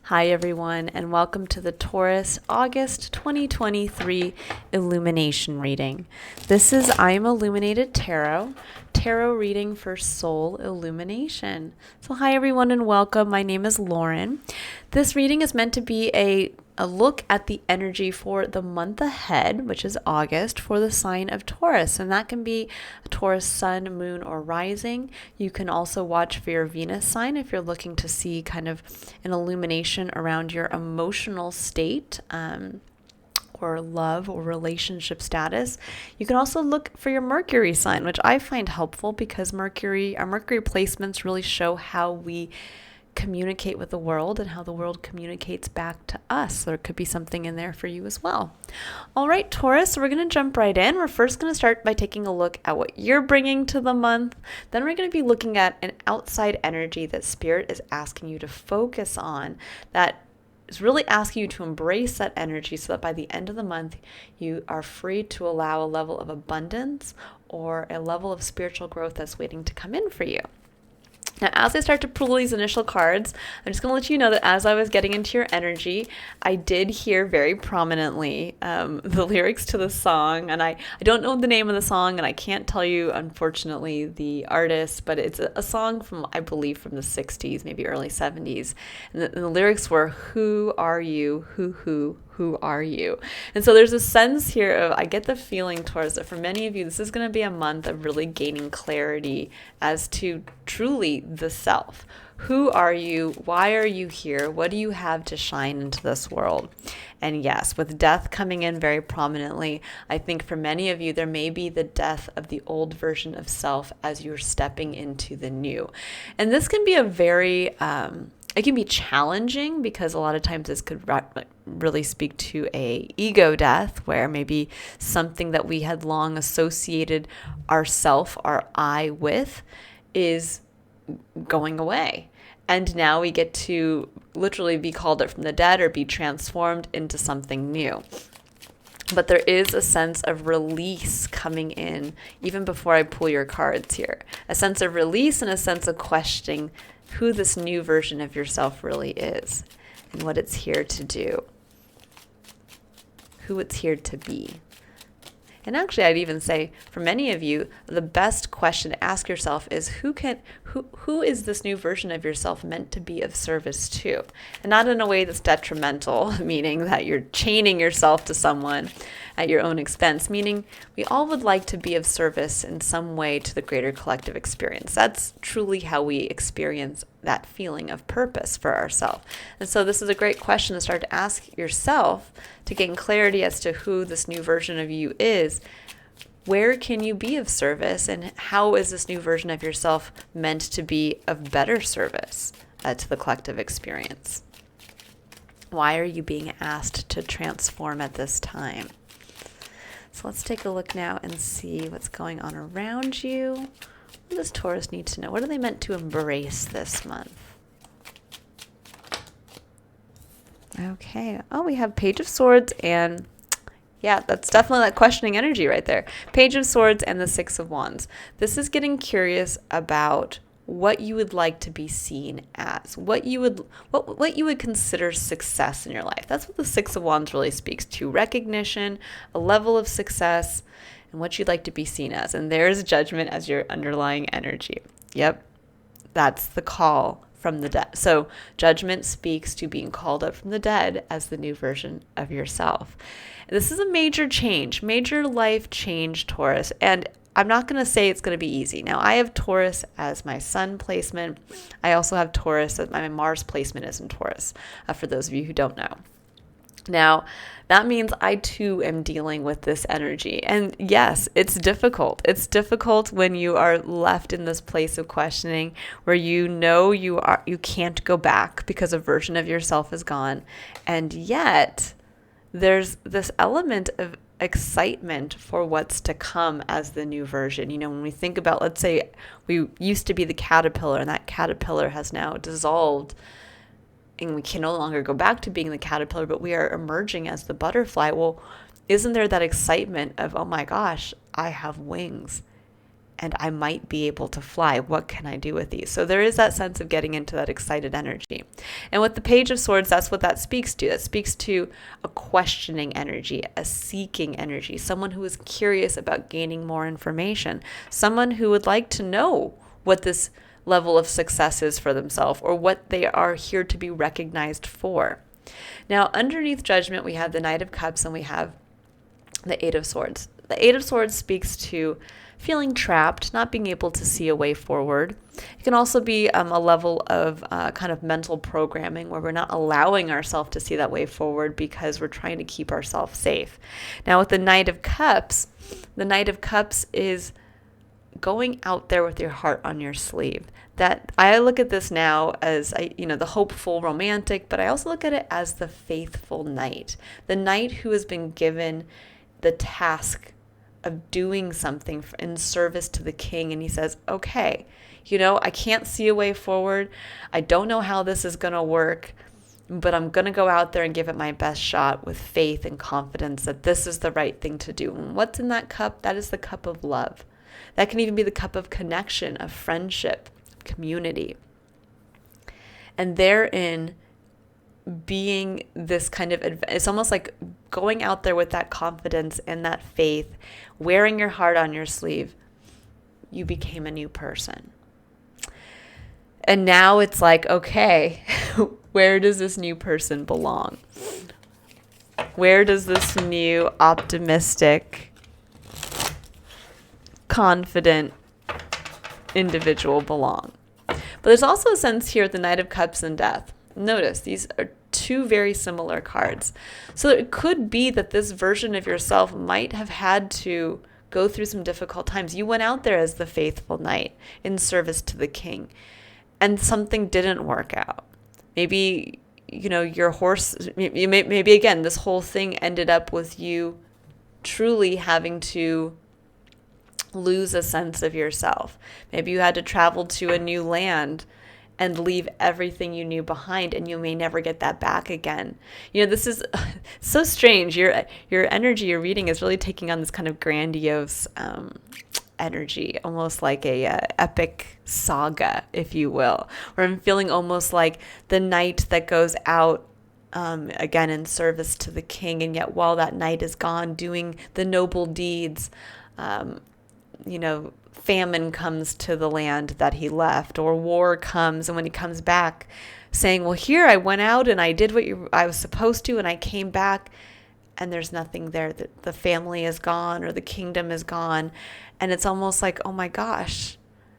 Hi everyone, and welcome to the Taurus August 2023 Illumination reading. This is I Am Illuminated Tarot reading for Soul Illumination. So hi everyone and welcome. My name is Lauren. This reading is meant to be a look at the energy for the month ahead, which is August, for the sign of Taurus. And that can be a Taurus sun, moon, or rising. You can also watch for your Venus sign if you're looking to see kind of an illumination around your emotional state. Or love or relationship status. You can also look for your Mercury sign, which I find helpful because our Mercury placements really show how we communicate with the world and how the world communicates back to us. There could be something in there for you as well. All right, Taurus, so we're going to jump right in. We're first going to start by taking a look at what you're bringing to the month. Then we're going to be looking at an outside energy that Spirit is asking you to focus on, that is really asking you to embrace that energy so that by the end of the month, you are free to allow a level of abundance or a level of spiritual growth that's waiting to come in for you. Now, as I start to pull these initial cards, I'm just going to let you know that as I was getting into your energy, I did hear very prominently the lyrics to the song, and I don't know the name of the song, and I can't tell you, unfortunately, the artist, but it's a song from, I believe, from the 60s, maybe early 70s, and the lyrics were, "Who are you? Who are you?" And so there's a sense here of, I get the feeling towards that for many of you, this is going to be a month of really gaining clarity as to truly the self. Who are you? Why are you here? What do you have to shine into this world? And yes, with death coming in very prominently, I think for many of you, there may be the death of the old version of self as you're stepping into the new. And this can be a very, it can be challenging because a lot of times this could really speak to a ego death, where maybe something that we had long associated ourself, our I with, is going away. And now we get to literally be called up from the dead or be transformed into something new. But there is a sense of release coming in even before I pull your cards here. A sense of release and a sense of questioning who this new version of yourself really is and what it's here to do, who it's here to be. And actually, I'd even say for many of you, the best question to ask yourself is who is this new version of yourself meant to be of service to? And not in a way that's detrimental, meaning that you're chaining yourself to someone at your own expense, meaning we all would like to be of service in some way to the greater collective experience. That's truly how we experience that feeling of purpose for ourselves. And so this is a great question to start to ask yourself to gain clarity as to who this new version of you is. Where can you be of service, and how is this new version of yourself meant to be of better service to the collective experience? Why are you being asked to transform at this time? So let's take a look now and see what's going on around you. What does Taurus need to know? What are they meant to embrace this month? Okay. Oh, we have Page of Swords and, yeah, that's definitely that questioning energy right there. Page of Swords and the Six of Wands. This is getting curious about what you would like to be seen as, what you would consider success in your life. That's what the Six of Wands really speaks to: recognition, a level of success, and what you'd like to be seen as. And there's Judgment as your underlying energy. Yep, that's the call from the dead. So Judgment speaks to being called up from the dead as the new version of yourself. This is a major change, major life change, Taurus. And I'm not going to say it's going to be easy. Now, I have Taurus as my sun placement. I also have Taurus as my Mars placement is in Taurus, for those of you who don't know. Now, that means I too am dealing with this energy. And yes, it's difficult. It's difficult when you are left in this place of questioning where you know you can't go back because a version of yourself is gone. And yet, there's this element of excitement for what's to come as the new version. You know, when we think about, let's say we used to be the caterpillar and that caterpillar has now dissolved and we can no longer go back to being the caterpillar, but we are emerging as the butterfly. Well, isn't there that excitement of, oh my gosh, I have wings? and I might be able to fly. What can I do with these? So there is that sense of getting into that excited energy. And with the Page of Swords, that's what that speaks to. That speaks to a questioning energy, a seeking energy, someone who is curious about gaining more information, someone who would like to know what this level of success is for themselves or what they are here to be recognized for. Now, underneath Judgment, we have the Knight of Cups and we have the Eight of Swords. The Eight of Swords speaks to feeling trapped, not being able to see a way forward. It can also be a level of kind of mental programming where we're not allowing ourselves to see that way forward because we're trying to keep ourselves safe. Now with the Knight of Cups is going out there with your heart on your sleeve. That I look at this now as the hopeful romantic, but I also look at it as the faithful knight. The knight who has been given the task of doing something in service to the king, and he says, okay, I can't see a way forward. I don't know how this is going to work, but I'm going to go out there and give it my best shot with faith and confidence that this is the right thing to do. And what's in that cup? That is the cup of love. That can even be the cup of connection, of friendship, community. And therein being this kind of, it's almost like going out there with that confidence and that faith, wearing your heart on your sleeve, you became a new person. And now it's like, okay, where does this new person belong? Where does this new optimistic, confident individual belong? But there's also a sense here at the Knight of Cups and Death. Notice these are two very similar cards. So it could be that this version of yourself might have had to go through some difficult times. You went out there as the faithful knight in service to the king, and something didn't work out. Maybe, your horse, maybe again, this whole thing ended up with you truly having to lose a sense of yourself. Maybe you had to travel to a new land and leave everything you knew behind, and you may never get that back again. This is so strange. Your energy, your reading is really taking on this kind of grandiose energy, almost like a epic saga, if you will, where I'm feeling almost like the knight that goes out again in service to the king, and yet while that knight is gone doing the noble deeds, famine comes to the land that he left, or war comes, and when he comes back saying, well, here I went out and I did what I was supposed to, and I came back and there's nothing there. The family is gone or the kingdom is gone. And it's almost like, oh my gosh,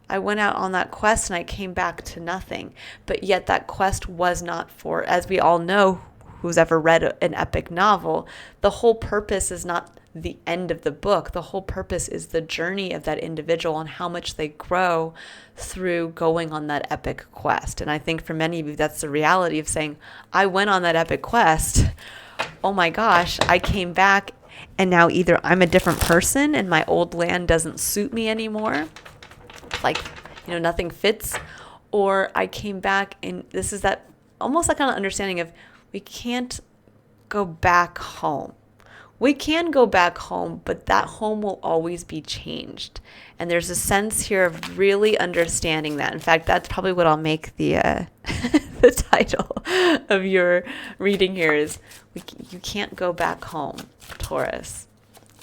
I went out on that quest and I came back to nothing. But yet that quest was not for, as we all know, who's ever read an epic novel, the whole purpose is not the end of the book. The whole purpose is the journey of that individual and how much they grow through going on that epic quest. And I think for many of you, that's the reality of saying, I went on that epic quest. Oh my gosh, I came back and now either I'm a different person and my old land doesn't suit me anymore, like, nothing fits, or I came back and this is that almost that kind of understanding of we can't go back home. We can go back home, but that home will always be changed. And there's a sense here of really understanding that. In fact, that's probably what I'll make the the title of your reading here is, you can't go back home, Taurus.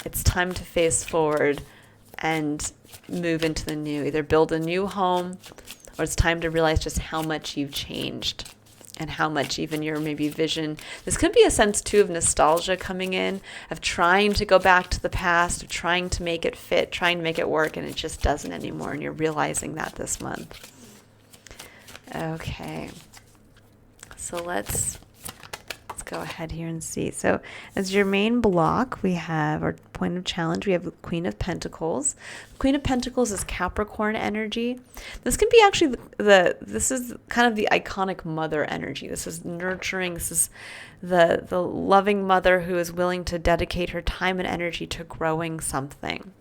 It's time to face forward and move into the new. Either build a new home, or it's time to realize just how much you've changed. And how much even your maybe vision. This could be a sense too of nostalgia coming in, of trying to go back to the past, of trying to make it fit, trying to make it work, and it just doesn't anymore. And you're realizing that this month. Okay. So let's go ahead here and see. So as your main block, we have our point of challenge. We have the Queen of Pentacles. Queen of Pentacles is Capricorn energy. This can be actually this is kind of the iconic mother energy. This is nurturing. This is the loving mother who is willing to dedicate her time and energy to growing something.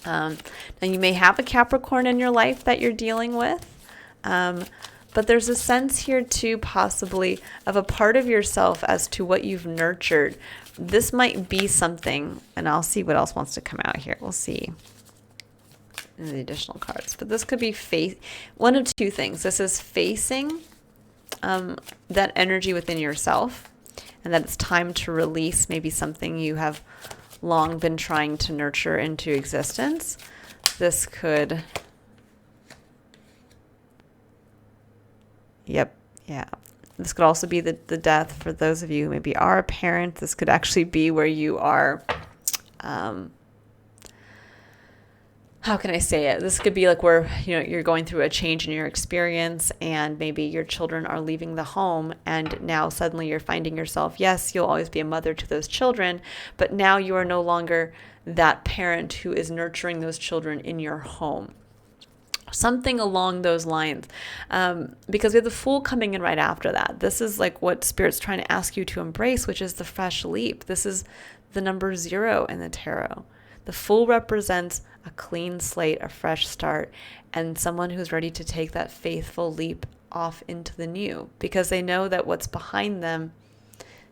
Now you may have a Capricorn in your life that you're dealing with. But there's a sense here too, possibly, of a part of yourself as to what you've nurtured. This might be something, and I'll see what else wants to come out here. We'll see. in the additional cards. But this could be one of two things. This is facing that energy within yourself, and that it's time to release maybe something you have long been trying to nurture into existence. This could, this could also be the death for those of you who maybe are a parent. This could actually be where you are, how can I say it? This could be like where, you're going through a change in your experience, and maybe your children are leaving the home, and now suddenly you're finding yourself, yes, you'll always be a mother to those children, but now you are no longer that parent who is nurturing those children in your home. Something along those lines, because we have the Fool coming in right after that. This is like what Spirit's trying to ask you to embrace, which is the fresh leap. This is the number 0 in the tarot. The Fool represents a clean slate, a fresh start, and someone who's ready to take that faithful leap off into the new, because they know that what's behind them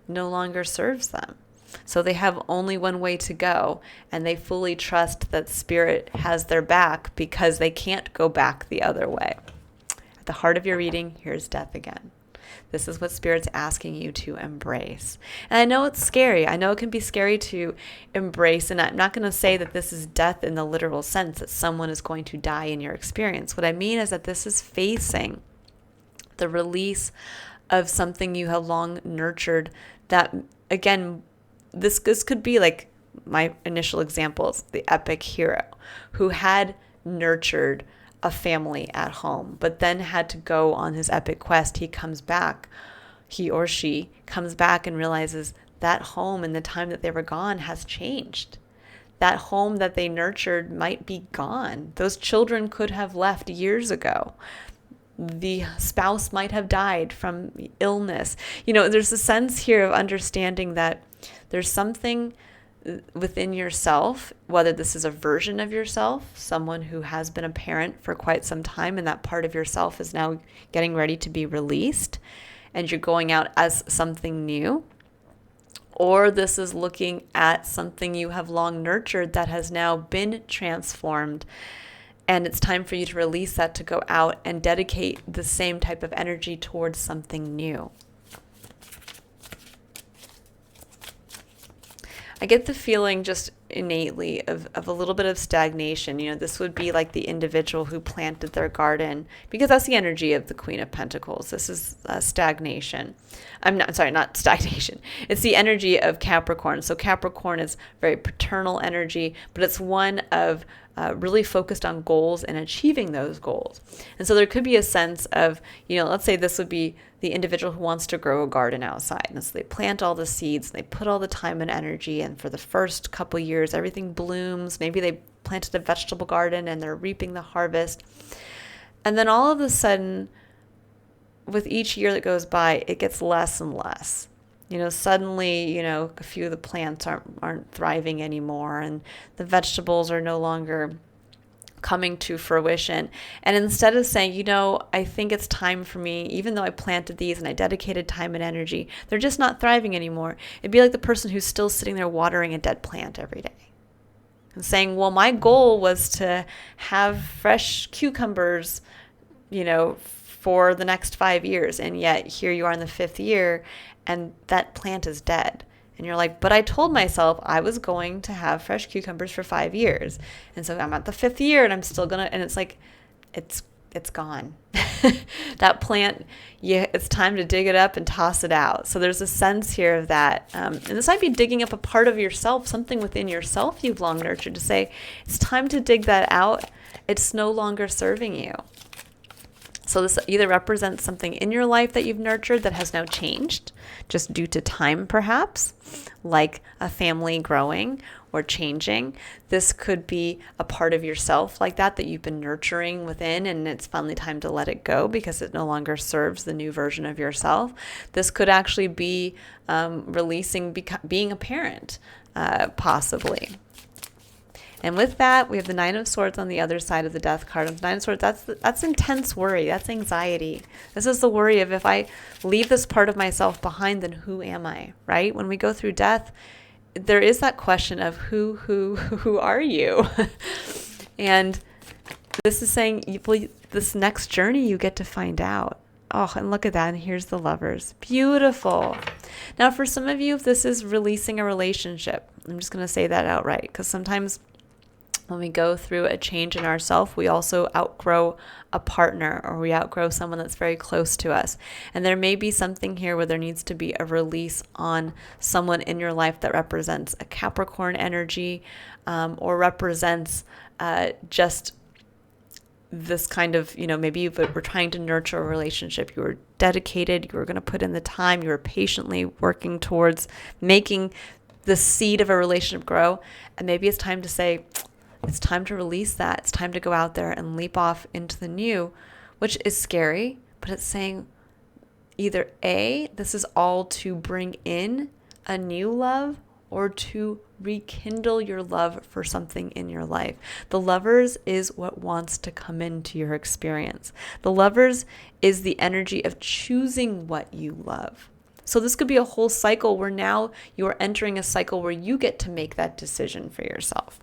no longer serves them. So they have only one way to go, and they fully trust that Spirit has their back because they can't go back the other way. At the heart of your reading, here's death again. This is what Spirit's asking you to embrace. And I know it's scary. I know it can be scary to embrace, and I'm not going to say that this is death in the literal sense, that someone is going to die in your experience. What I mean is that this is facing the release of something you have long nurtured that, again, this could be like my initial examples, the epic hero who had nurtured a family at home, but then had to go on his epic quest. He comes back, he or she comes back and realizes that home and the time that they were gone has changed. That home that they nurtured might be gone. Those children could have left years ago. The spouse might have died from illness. There's a sense here of understanding that there's something within yourself, whether this is a version of yourself, someone who has been a parent for quite some time, and that part of yourself is now getting ready to be released, and you're going out as something new. Or this is looking at something you have long nurtured that has now been transformed, and it's time for you to release that, to go out and dedicate the same type of energy towards something new. I get the feeling just innately of a little bit of stagnation. This would be like the individual who planted their garden, because that's the energy of the Queen of Pentacles. This is stagnation. Not stagnation. It's the energy of Capricorn. So Capricorn is very paternal energy, but it's one of really focused on goals and achieving those goals. And so there could be a sense of, let's say this would be the individual who wants to grow a garden outside. And so they plant all the seeds, and they put all the time and energy, and for the first couple years, everything blooms. Maybe they planted a vegetable garden and they're reaping the harvest. And then all of a sudden, with each year that goes by, it gets less and less. Suddenly, a few of the plants aren't thriving anymore, and the vegetables are no longer coming to fruition. And instead of saying, I think it's time for me, even though I planted these and I dedicated time and energy, they're just not thriving anymore. It'd be like the person who's still sitting there watering a dead plant every day and saying, well, my goal was to have fresh cucumbers, for the next 5 years. And yet here you are in the 5th year, and that plant is dead. And you're like, but I told myself I was going to have fresh cucumbers for 5 years. And so I'm at the 5th year, and I'm still going to, and it's like, it's gone. That plant, it's time to dig it up and toss it out. So there's a sense here of that. And this might be digging up a part of yourself, something within yourself you've long nurtured, to say, it's time to dig that out. It's no longer serving you. So this either represents something in your life that you've nurtured that has now changed, just due to time perhaps, like a family growing or changing. This could be a part of yourself like that you've been nurturing within, and it's finally time to let it go because it no longer serves the new version of yourself. This could actually be releasing, being a parent, possibly. And with that, we have the Nine of Swords on the other side of the Death card. And the Nine of Swords, that's intense worry. That's anxiety. This is the worry of, if I leave this part of myself behind, then who am I, right? When we go through death, there is that question of who are you? And this is saying this next journey you get to find out. Oh, and look at that. And here's the Lovers. Beautiful. Now, for some of you, if this is releasing a relationship, I'm just going to say that outright, because sometimes when we go through a change in ourselves, we also outgrow a partner, or we outgrow someone that's very close to us. And there may be something here where there needs to be a release on someone in your life that represents a Capricorn energy, or represents just this kind of, maybe you were trying to nurture a relationship. You were dedicated. You were going to put in the time. You were patiently working towards making the seed of a relationship grow. And maybe it's time to say, it's time to release that. It's time to go out there and leap off into the new, which is scary, but it's saying either A, this is all to bring in a new love, or to rekindle your love for something in your life. The Lovers is what wants to come into your experience. The Lovers is the energy of choosing what you love. So this could be a whole cycle where now you are entering a cycle where you get to make that decision for yourself.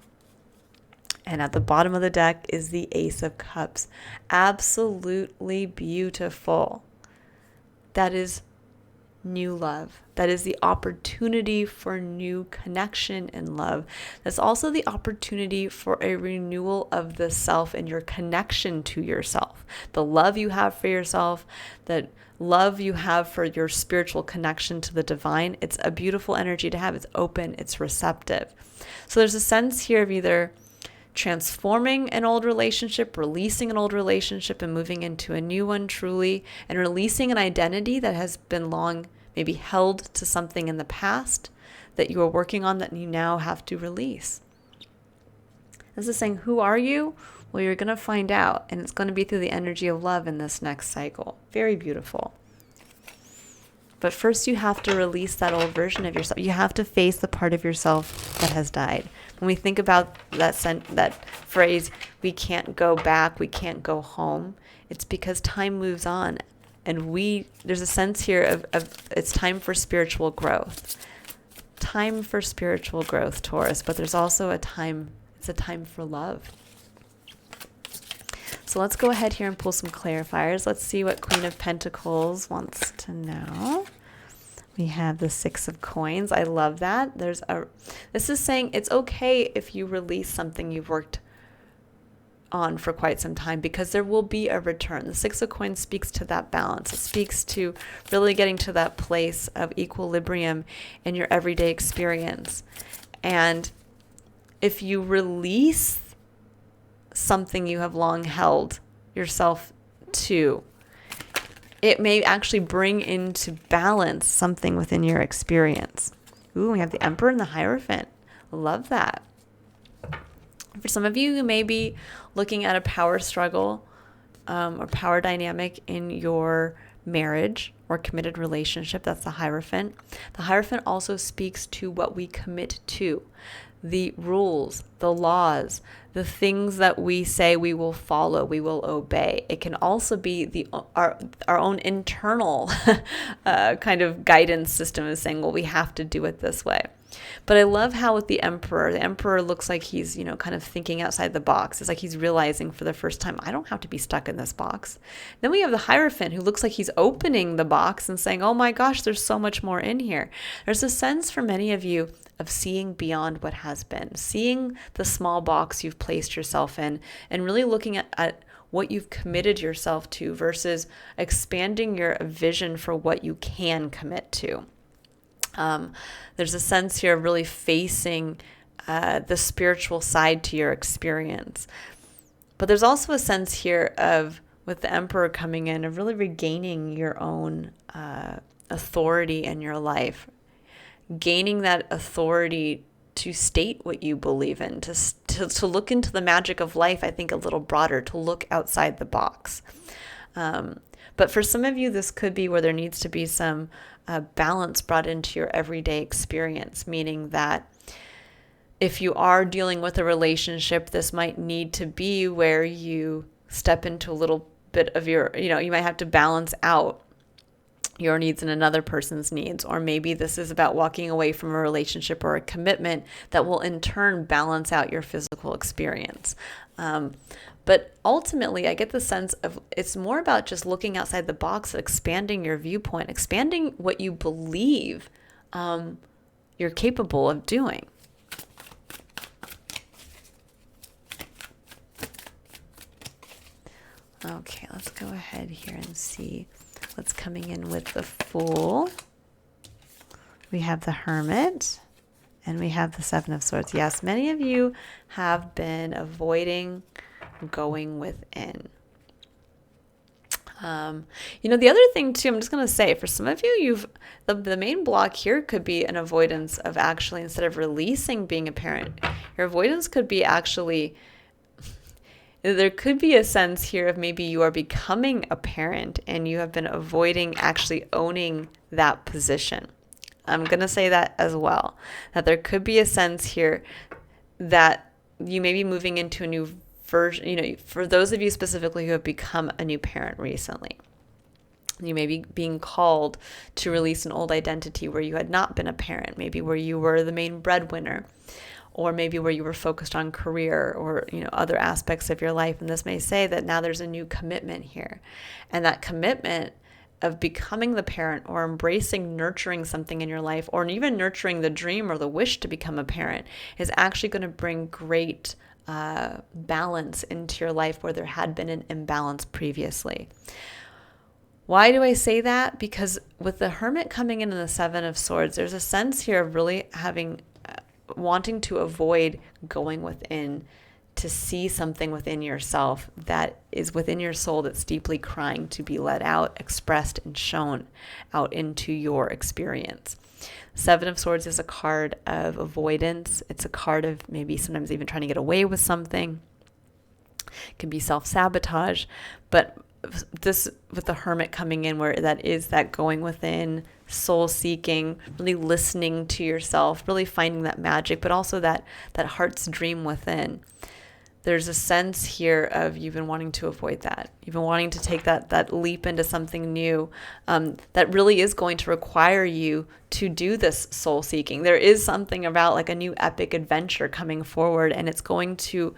And at the bottom of the deck is the Ace of Cups. Absolutely beautiful. That is new love. That is the opportunity for new connection in love. That's also the opportunity for a renewal of the self and your connection to yourself. The love you have for yourself, that love you have for your spiritual connection to the divine. It's a beautiful energy to have. It's open, it's receptive. So there's a sense here of either transforming an old relationship, releasing an old relationship, and moving into a new one truly, and releasing an identity that has been long maybe held to something in the past that you are working on that you now have to release. This is saying, who are you? Well, you're going to find out, and it's going to be through the energy of love in this next cycle. Very beautiful. But first you have to release that old version of yourself. You have to face the part of yourself that has died. When we think about that phrase, we can't go back, we can't go home, it's because time moves on. And there's a sense here of it's time for spiritual growth. Time for spiritual growth, Taurus, but there's also it's a time for love. So let's go ahead here and pull some clarifiers. Let's see what Queen of Pentacles wants to know. We have the Six of Coins. I love that. This is saying it's okay if you release something you've worked on for quite some time, because there will be a return. The Six of Coins speaks to that balance. It speaks to really getting to that place of equilibrium in your everyday experience. And if you release something you have long held yourself to, it may actually bring into balance something within your experience. Ooh, we have the Emperor and the Hierophant. Love that. For some of you, you may be looking at a power struggle or power dynamic in your marriage or committed relationship. That's the Hierophant. The Hierophant also speaks to what we commit to, the rules, the laws, the things that we say we will follow, we will obey. It can also be our own internal kind of guidance system is saying, well, we have to do it this way. But I love how with the Emperor looks like he's, kind of thinking outside the box. It's like he's realizing for the first time, I don't have to be stuck in this box. Then we have the Hierophant who looks like he's opening the box and saying, oh my gosh, there's so much more in here. There's a sense for many of you of seeing beyond what has been, seeing the small box you've placed yourself in, and really looking at what you've committed yourself to versus expanding your vision for what you can commit to. There's a sense here of really facing the spiritual side to your experience. But there's also a sense here of, with the Emperor coming in, of really regaining your own authority in your life, gaining that authority to state what you believe in, to look into the magic of life, I think a little broader, to look outside the box. But for some of you, this could be where there needs to be some balance brought into your everyday experience, meaning that if you are dealing with a relationship, this might need to be where you step into a little bit of your, you might have to balance out your needs and another person's needs. Or maybe this is about walking away from a relationship or a commitment that will in turn balance out your physical experience. But ultimately, I get the sense of it's more about just looking outside the box, expanding your viewpoint, expanding what you believe you're capable of doing. Okay, let's go ahead here and see what's coming in with the Fool. We have the Hermit, and we have the Seven of Swords. Yes, many of you have been avoiding going within. The other thing too, I'm just going to say, for some of you, the main block here could be an avoidance of actually, instead of releasing being a parent, your avoidance could be actually, there could be a sense here of maybe you are becoming a parent and you have been avoiding actually owning that position. I'm going to say that as well, that there could be a sense here that you may be moving into a new version, for those of you specifically who have become a new parent recently. You may be being called to release an old identity where you had not been a parent, maybe where you were the main breadwinner, or maybe where you were focused on career or other aspects of your life. And this may say that now there's a new commitment here. And that commitment of becoming the parent or embracing nurturing something in your life, or even nurturing the dream or the wish to become a parent, is actually going to bring great balance into your life where there had been an imbalance previously. Why do I say that? Because with the Hermit coming in and the Seven of Swords, there's a sense here of really wanting to avoid going within to see something within yourself that is within your soul that's deeply crying to be let out, expressed, and shown out into your experience. Seven of Swords is a card of avoidance. It's a card of maybe sometimes even trying to get away with something. It can be self-sabotage. But this, with the Hermit coming in, where that is that going within, soul seeking, really listening to yourself, really finding that magic, but also that heart's dream within. There's a sense here of you've been wanting to avoid that. You've been wanting to take that leap into something new that really is going to require you to do this soul seeking. There is something about like a new epic adventure coming forward, and it's going to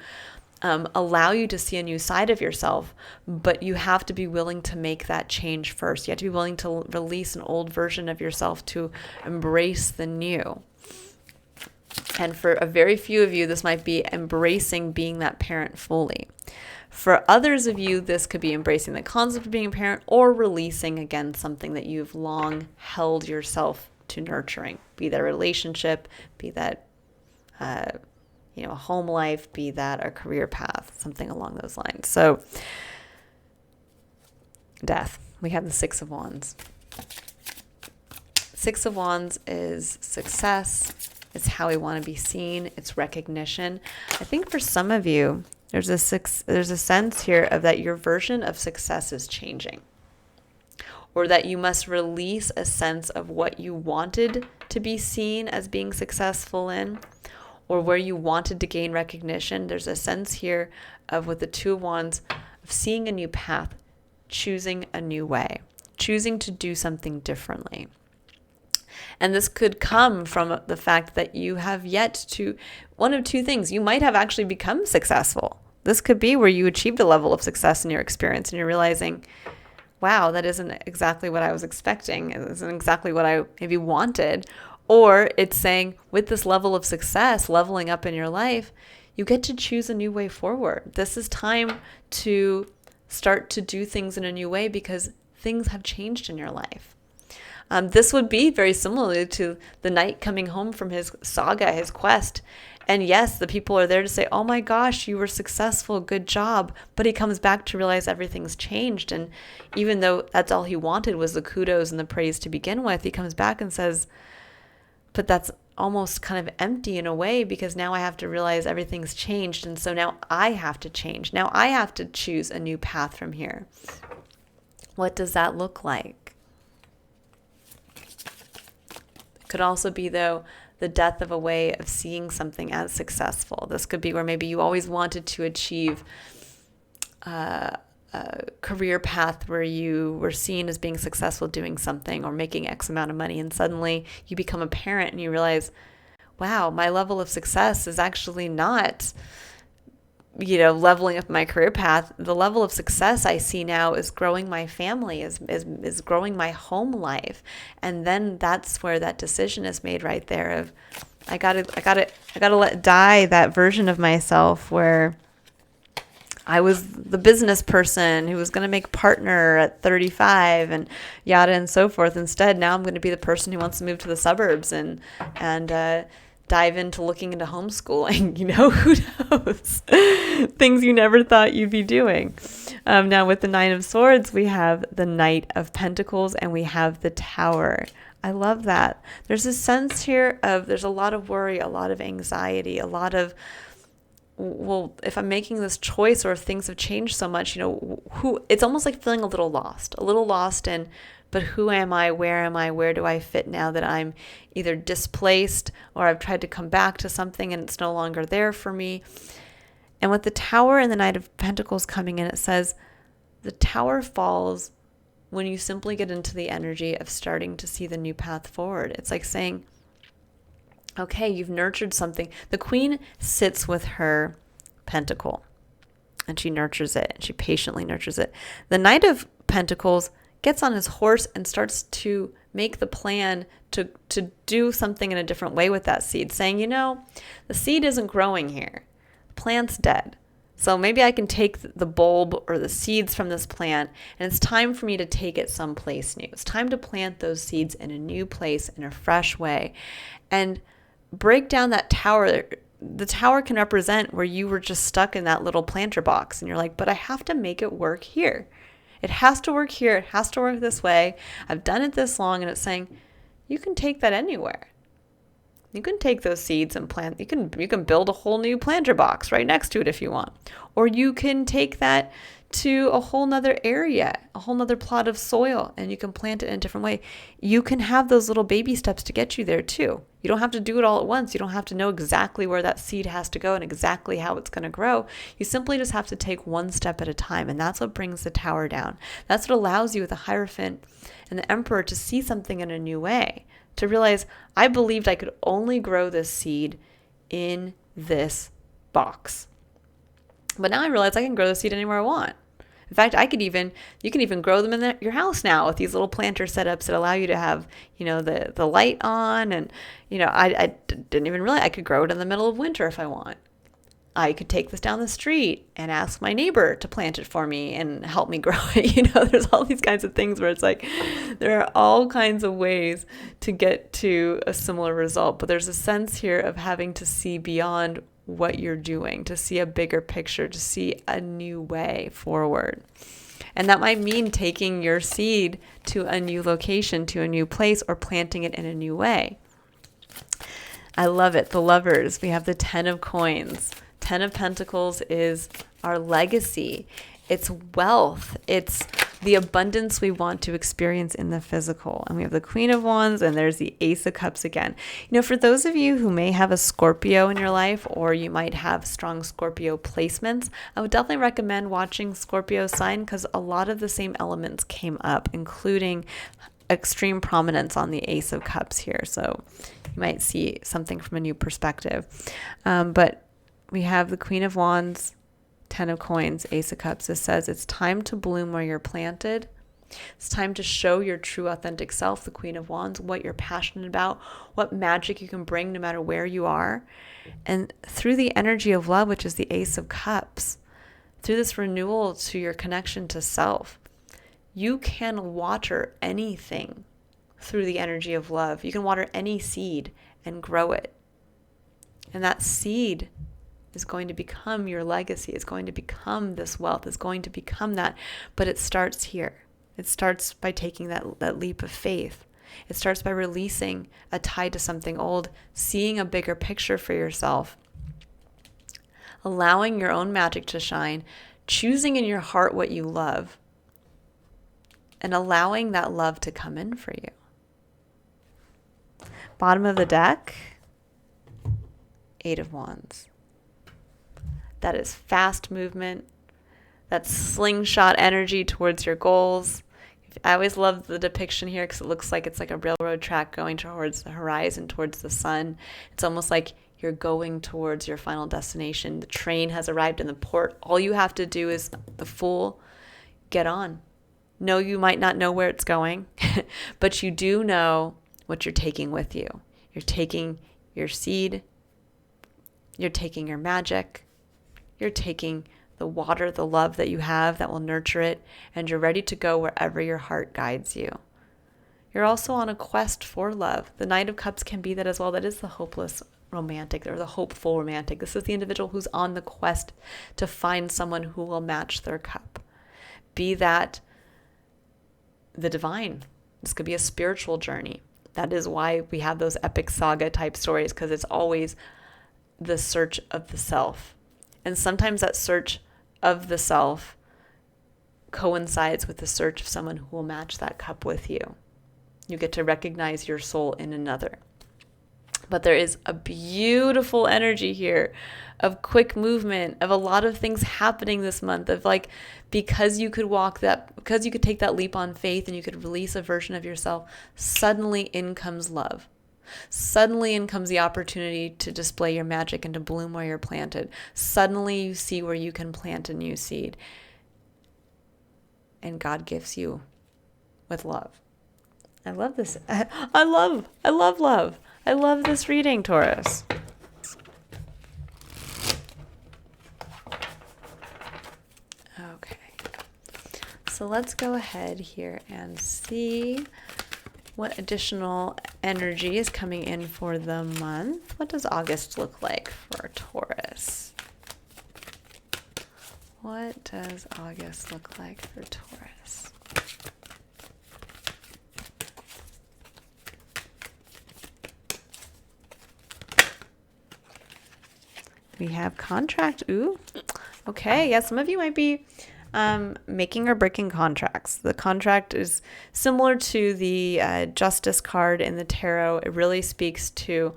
allow you to see a new side of yourself, but you have to be willing to make that change first. You have to be willing to release an old version of yourself to embrace the new. And for a very few of you, this might be embracing being that parent fully. For others of you, this could be embracing the concept of being a parent, or releasing, again, something that you've long held yourself to nurturing. Be that a relationship, be that a home life, be that a career path, something along those lines. So, Death. We have the Six of Wands. Six of Wands is success. It's how we want to be seen. It's recognition. I think for some of you, there's a sense here of that your version of success is changing, or that you must release a sense of what you wanted to be seen as being successful in, or where you wanted to gain recognition. There's a sense here of, with the Two of Wands, of seeing a new path, choosing a new way, choosing to do something differently. And this could come from the fact that you have yet to, one of two things, you might have actually become successful. This could be where you achieved a level of success in your experience and you're realizing, wow, that isn't exactly what I was expecting. It isn't exactly what I maybe wanted. Or it's saying, with this level of success, leveling up in your life, you get to choose a new way forward. This is time to start to do things in a new way because things have changed in your life. This would be very similar to the knight coming home from his saga, his quest. And yes, the people are there to say, oh my gosh, you were successful, good job. But he comes back to realize everything's changed. And even though that's all he wanted was the kudos and the praise to begin with, he comes back and says, but that's almost kind of empty in a way, because now I have to realize everything's changed. And so now I have to change. Now I have to choose a new path from here. What does that look like? Could also be, though, the death of a way of seeing something as successful. This could be where maybe you always wanted to achieve a career path where you were seen as being successful doing something or making X amount of money, and suddenly you become a parent and you realize, wow, my level of success is actually not leveling up my career path, the level of success I see now is growing my family, is growing my home life. And then that's where that decision is made right there of, I gotta let die that version of myself where I was the business person who was going to make partner at 35 and yada and so forth. Instead, now I'm going to be the person who wants to move to the suburbs and dive into looking into homeschooling. Who knows? Things you never thought you'd be doing. Now with the Nine of Swords, we have the Knight of Pentacles and we have the Tower. I love that. There's a sense here of there's a lot of worry, a lot of anxiety, a lot of, well, if I'm making this choice or if things have changed so much, it's almost like feeling a little lost in, but who am I? Where do I fit now that I'm either displaced or I've tried to come back to something and it's no longer there for me? And with the Tower and the Knight of Pentacles coming in, it says the Tower falls when you simply get into the energy of starting to see the new path forward. It's like saying, okay, you've nurtured something. The Queen sits with her pentacle and she nurtures it and she patiently nurtures it. The Knight of Pentacles gets on his horse and starts to make the plan to do something in a different way with that seed, saying, the seed isn't growing here. The plant's dead. So maybe I can take the bulb or the seeds from this plant, and it's time for me to take it someplace new. It's time to plant those seeds in a new place, in a fresh way, and break down that tower. The tower can represent where you were just stuck in that little planter box, and you're like, but I have to make it work here. It has to work here. It has to work this way. I've done it this long, and it's saying, you can take that anywhere. You can take those seeds and plant. You can build a whole new planter box right next to it if you want. Or you can take that to a whole nother area, a whole nother plot of soil, and you can plant it in a different way. You can have those little baby steps to get you there too. You don't have to do it all at once. You don't have to know exactly where that seed has to go and exactly how it's going to grow. You simply just have to take one step at a time, and that's what brings the Tower down. That's what allows you with the Hierophant and the Emperor to see something in a new way, to realize, I believed I could only grow this seed in this box. But now I realize I can grow the seed anywhere I want. In fact, you can even grow them in your house now with these little planter setups that allow you to have, the light on. And, I didn't even realize I could grow it in the middle of winter if I want. I could take this down the street and ask my neighbor to plant it for me and help me grow it. There's all these kinds of things where it's like, there are all kinds of ways to get to a similar result. But there's a sense here of having to see beyond what you're doing, to see a bigger picture, to see a new way forward. And that might mean taking your seed to a new location, to a new place, or planting it in a new way. I love it. The Lovers, we have the 10 of Coins. 10 of Pentacles is our legacy. It's wealth. It's the abundance we want to experience in the physical. And we have the Queen of Wands, and there's the Ace of Cups again. For those of you who may have a Scorpio in your life, or you might have strong Scorpio placements, I would definitely recommend watching Scorpio sign, because a lot of the same elements came up, including extreme prominence on the Ace of Cups here. So you might see something from a new perspective. But we have the Queen of Wands, 10 of Coins, Ace of Cups. It says it's time to bloom where you're planted. It's time to show your true authentic self, the Queen of Wands, what you're passionate about, what magic you can bring no matter where you are. And through the energy of love, which is the Ace of Cups, through this renewal to your connection to self, you can water anything through the energy of love. You can water any seed and grow it. And that seed is going to become your legacy. It's going to become this wealth. It's going to become that. But it starts here. It starts by taking that leap of faith. It starts by releasing a tie to something old, seeing a bigger picture for yourself, allowing your own magic to shine, choosing in your heart what you love, and allowing that love to come in for you. Bottom of the deck, 8 of Wands. That is fast movement. That's slingshot energy towards your goals. I always love the depiction here because it looks like it's like a railroad track going towards the horizon, towards the sun. It's almost like You're going towards your final destination. The train has arrived in the port. All you have to do is the Fool, get on. No, you might not know where it's going, but you do know what you're taking with you. You're taking your seed. You're taking your magic. You're taking the water, the love that you have that will nurture it, and you're ready to go wherever your heart guides you. You're also on a quest for love. The Knight of Cups can be that as well. That is the hopeless romantic or the hopeful romantic. This is the individual who's on the quest to find someone who will match their cup. Be that the divine. This could be a spiritual journey. That is why we have those epic saga type stories, because it's always the search of the self. And sometimes that search of the self coincides with the search of someone who will match that cup with you. You get to recognize your soul in another. But there is a beautiful energy here of quick movement, of a lot of things happening this month, of like, because you could take that leap on faith and you could release a version of yourself, suddenly in comes love. Suddenly in comes the opportunity to display your magic and to bloom where you're planted. Suddenly you see where you can plant a new seed. And God gifts you with love. I love this. I love love. I love this reading, Taurus. Okay. So let's go ahead here and see what additional energy is coming in for the month. What does August look like for Taurus? What does August look like for Taurus? We have contract. Ooh. Okay. Yeah, some of you might be making or breaking contracts. The contract is similar to the Justice card in the tarot. It really speaks to,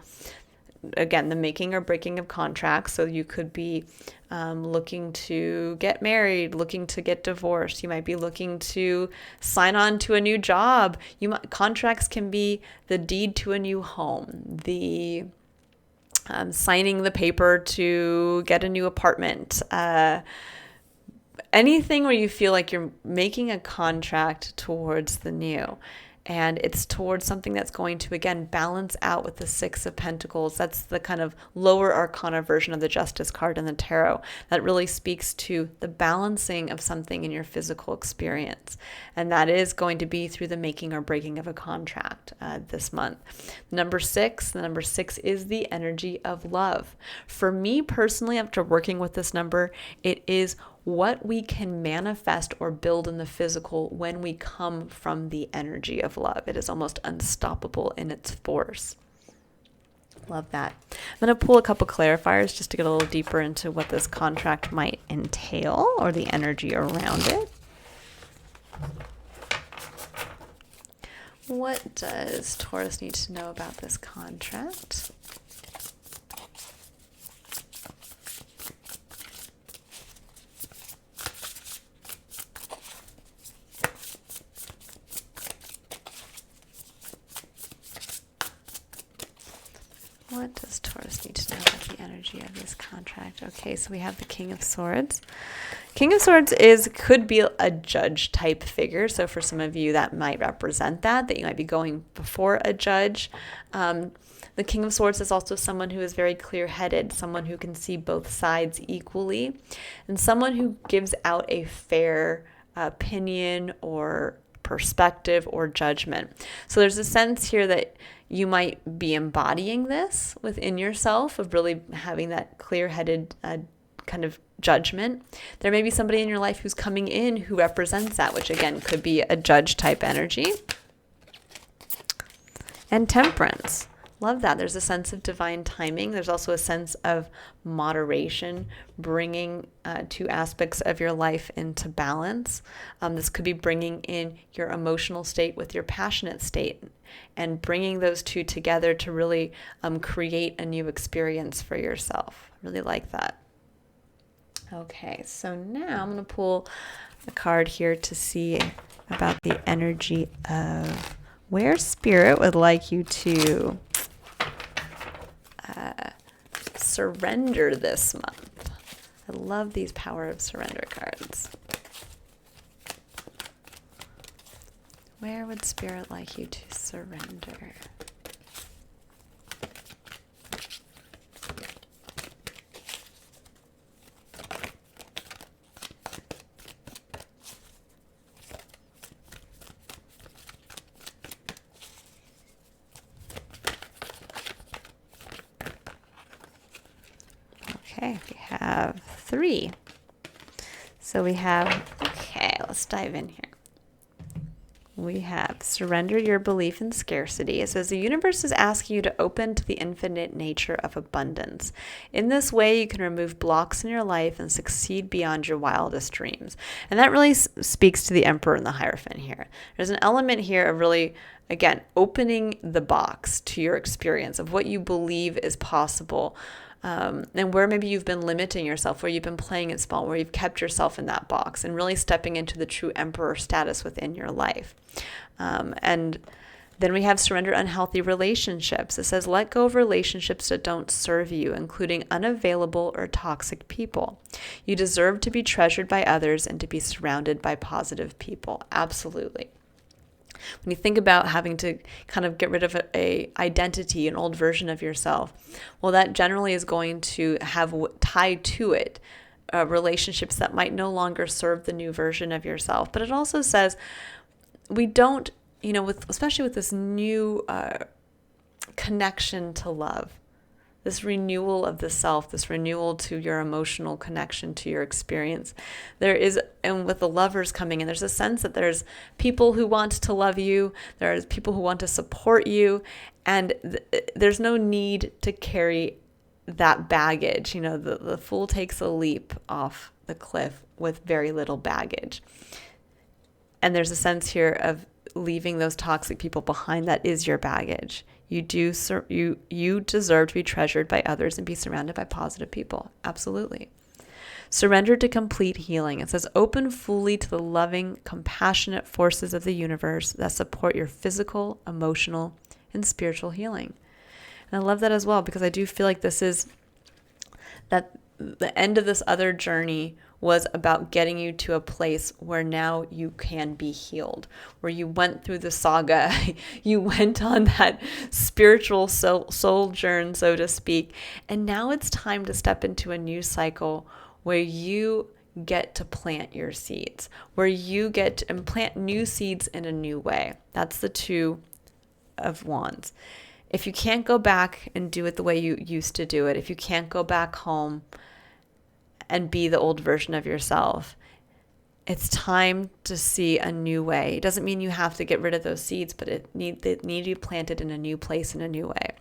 again, the making or breaking of contracts. So you could be looking to get married, looking to get divorced. You might be looking to sign on to a new job. Contracts can be the deed to a new home, the signing the paper to get a new apartment, anything where you feel like you're making a contract towards the new. And it's towards something that's going to, again, balance out with the Six of Pentacles. That's the kind of lower arcana version of the Justice card in the tarot. That really speaks to the balancing of something in your physical experience. And that is going to be through the making or breaking of a contract this month. The number six is the energy of love. For me personally, after working with this number, it is what we can manifest or build in the physical when we come from the energy of love. It is almost unstoppable in its force. Love that. I'm going to pull a couple clarifiers just to get a little deeper into what this contract might entail or the energy around it. What does Taurus need to know about this contract? What does Taurus need to know about the energy of this contract? Okay, so we have the King of Swords. King of Swords could be a judge type figure. So for some of you, that might represent that you might be going before a judge. The King of Swords is also someone who is very clear-headed, someone who can see both sides equally, and someone who gives out a fair opinion or perspective or judgment. So there's a sense here that you might be embodying this within yourself of really having that clear-headed kind of judgment. There may be somebody in your life who's coming in who represents that, which again could be a judge type energy. And Temperance. Love that. There's a sense of divine timing. There's also a sense of moderation, bringing two aspects of your life into balance. This could be bringing in your emotional state with your passionate state and bringing those two together to really create a new experience for yourself. I really like that. Okay, so now I'm going to pull a card here to see about the energy of where Spirit would like you to surrender this month. I love these Power of Surrender cards. Where would Spirit like you to surrender? Okay, we have 3. So we have, okay, let's dive in here. We have surrender your belief in scarcity. It says the universe is asking you to open to the infinite nature of abundance. In this way, you can remove blocks in your life and succeed beyond your wildest dreams. And that really speaks to the Emperor and the Hierophant here. There's an element here of really, again, opening the box to your experience of what you believe is possible. And where maybe you've been limiting yourself, where you've been playing it small, where you've kept yourself in that box, and really stepping into the true emperor status within your life. And then we have surrender unhealthy relationships. It says, let go of relationships that don't serve you, including unavailable or toxic people. You deserve to be treasured by others and to be surrounded by positive people. Absolutely. When you think about having to kind of get rid of a identity, an old version of yourself, well, that generally is going to have tied to it relationships that might no longer serve the new version of yourself. But it also says we don't, especially with this new connection to love, this renewal of the self, this renewal to your emotional connection to your experience. There is, and with the lovers coming in, there's a sense that there's people who want to love you, there's people who want to support you, and there's no need to carry that baggage. The fool takes a leap off the cliff with very little baggage. And there's a sense here of leaving those toxic people behind. That is your baggage. You deserve to be treasured by others and be surrounded by positive people. Absolutely. Surrender to complete healing. It says, open fully to the loving, compassionate forces of the universe that support your physical, emotional, and spiritual healing. And I love that as well, because I do feel like this is that the end of this other journey was about getting you to a place where now you can be healed, where you went through the saga, you went on that spiritual sojourn, so to speak, and now it's time to step into a new cycle where you get to plant your seeds, where you get to plant new seeds in a new way. That's the 2 of Wands. If you can't go back and do it the way you used to do it, if you can't go back home and be the old version of yourself, it's time to see a new way. It doesn't mean you have to get rid of those seeds, but they need to be planted in a new place, in a new way.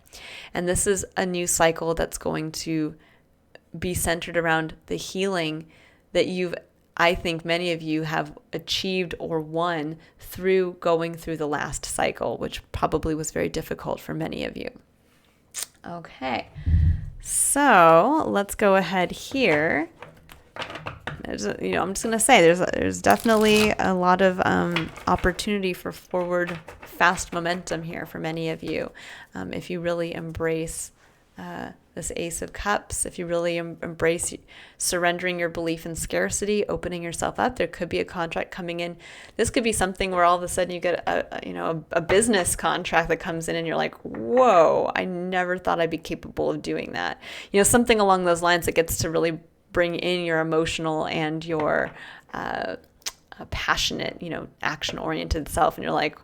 And this is a new cycle that's going to be centered around the healing that I think many of you have achieved or won through going through the last cycle, which probably was very difficult for many of you. Okay, so let's go ahead here. I'm just going to say there's definitely a lot of opportunity for forward, fast momentum here for many of you. If you really embrace this Ace of Cups, if you really embrace surrendering your belief in scarcity, opening yourself up, there could be a contract coming in. This could be something where all of a sudden you get a business contract that comes in and you're like, whoa, I never thought I'd be capable of doing that. Something along those lines that gets to really bring in your emotional and your passionate, action-oriented self. And you're like,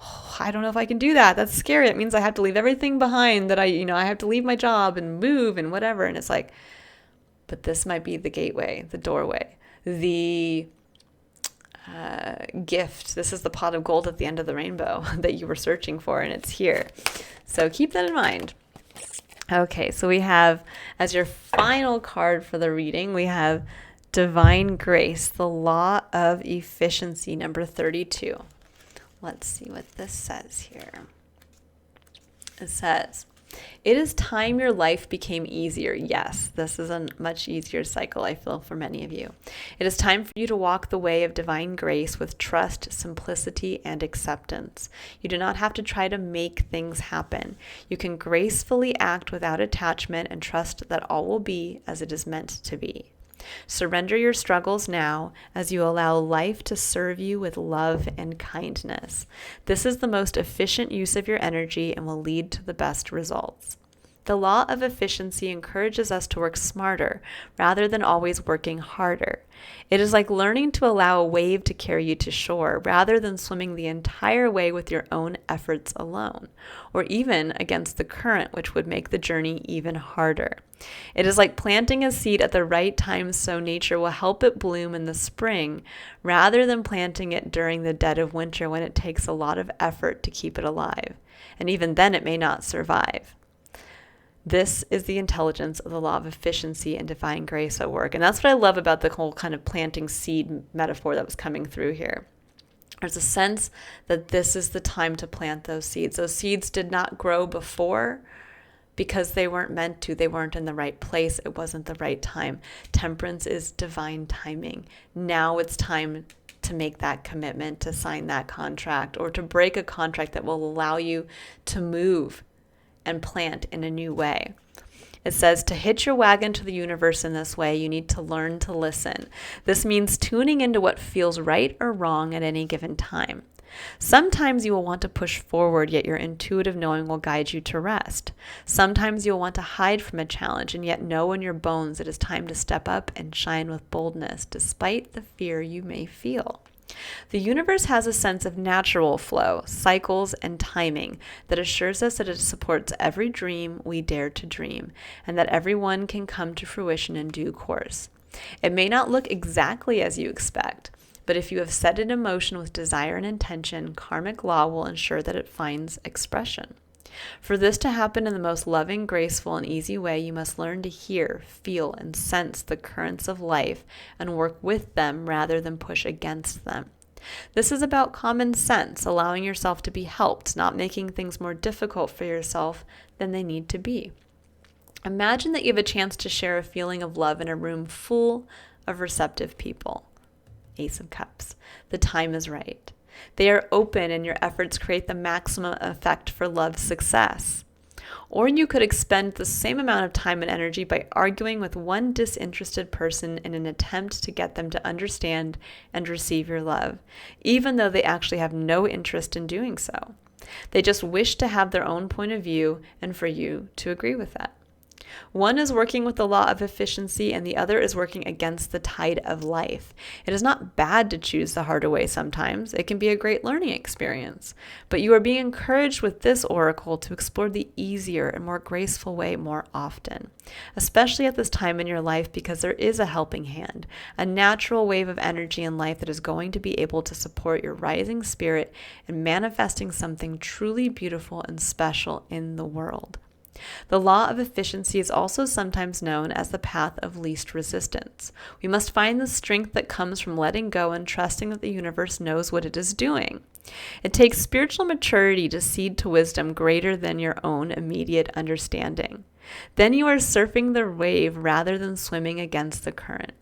oh, I don't know if I can do that. That's scary. It means I have to leave everything behind, that I have to leave my job and move and whatever. And it's like, but this might be the gateway, the doorway, the gift. This is the pot of gold at the end of the rainbow that you were searching for, and it's here. So keep that in mind. Okay, so we have, as your final card for the reading, we have Divine Grace, the Law of Efficiency, number 32. Let's see what this says here. It says, It is time your life became easier. Yes, this is a much easier cycle, I feel, for many of you. It is time for you to walk the way of divine grace with trust, simplicity, and acceptance. You do not have to try to make things happen. You can gracefully act without attachment and trust that all will be as it is meant to be. Surrender your struggles now as you allow life to serve you with love and kindness. This is the most efficient use of your energy and will lead to the best results. The law of efficiency encourages us to work smarter rather than always working harder. It is like learning to allow a wave to carry you to shore rather than swimming the entire way with your own efforts alone, or even against the current, which would make the journey even harder. It is like planting a seed at the right time so nature will help it bloom in the spring rather than planting it during the dead of winter when it takes a lot of effort to keep it alive. And even then it may not survive. This is the intelligence of the law of efficiency and divine grace at work. And that's what I love about the whole kind of planting seed metaphor that was coming through here. There's a sense that this is the time to plant those seeds. Those seeds did not grow before because they weren't meant to. They weren't in the right place. It wasn't the right time. Temperance is divine timing. Now it's time to make that commitment, to sign that contract, or to break a contract that will allow you to move and plant in a new way. It says to hitch your wagon to the universe in this way, you need to learn to listen. This means tuning into what feels right or wrong at any given time. Sometimes you will want to push forward, yet your intuitive knowing will guide you to rest. Sometimes you'll want to hide from a challenge and yet know in your bones it is time to step up and shine with boldness despite the fear you may feel. The universe has a sense of natural flow, cycles, and timing that assures us that it supports every dream we dare to dream, and that everyone can come to fruition in due course. It may not look exactly as you expect, but if you have set it in motion with desire and intention, karmic law will ensure that it finds expression. For this to happen in the most loving, graceful, and easy way, you must learn to hear, feel, and sense the currents of life and work with them rather than push against them. This is about common sense, allowing yourself to be helped, not making things more difficult for yourself than they need to be. Imagine that you have a chance to share a feeling of love in a room full of receptive people. Ace of Cups. The time is right. They are open and your efforts create the maximum effect for love's success. Or you could expend the same amount of time and energy by arguing with one disinterested person in an attempt to get them to understand and receive your love, even though they actually have no interest in doing so. They just wish to have their own point of view and for you to agree with that. One is working with the law of efficiency and the other is working against the tide of life. It is not bad to choose the harder way sometimes. It can be a great learning experience. But you are being encouraged with this oracle to explore the easier and more graceful way more often, especially at this time in your life because there is a helping hand, a natural wave of energy in life that is going to be able to support your rising spirit and manifesting something truly beautiful and special in the world. The law of efficiency is also sometimes known as the path of least resistance. We must find the strength that comes from letting go and trusting that the universe knows what it is doing. It takes spiritual maturity to cede to wisdom greater than your own immediate understanding. Then you are surfing the wave rather than swimming against the current.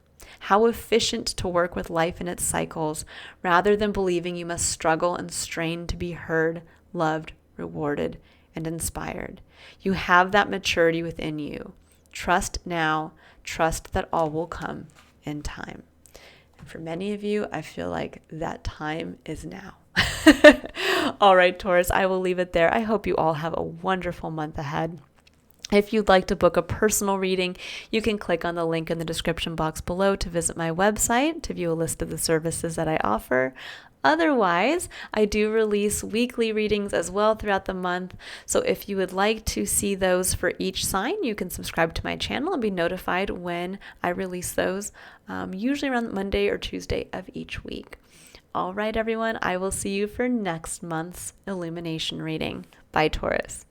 How efficient to work with life in its cycles rather than believing you must struggle and strain to be heard, loved, rewarded, and inspired. You have that maturity within you. Trust now. Trust that all will come in time. And for many of you, I feel like that time is now. All right, Taurus, I will leave it there. I hope you all have a wonderful month ahead. If you'd like to book a personal reading, you can click on the link in the description box below to visit my website to view a list of the services that I offer. Otherwise, I do release weekly readings as well throughout the month. So if you would like to see those for each sign, you can subscribe to my channel and be notified when I release those, usually around Monday or Tuesday of each week. All right, everyone, I will see you for next month's Illumination reading. Bye, Taurus.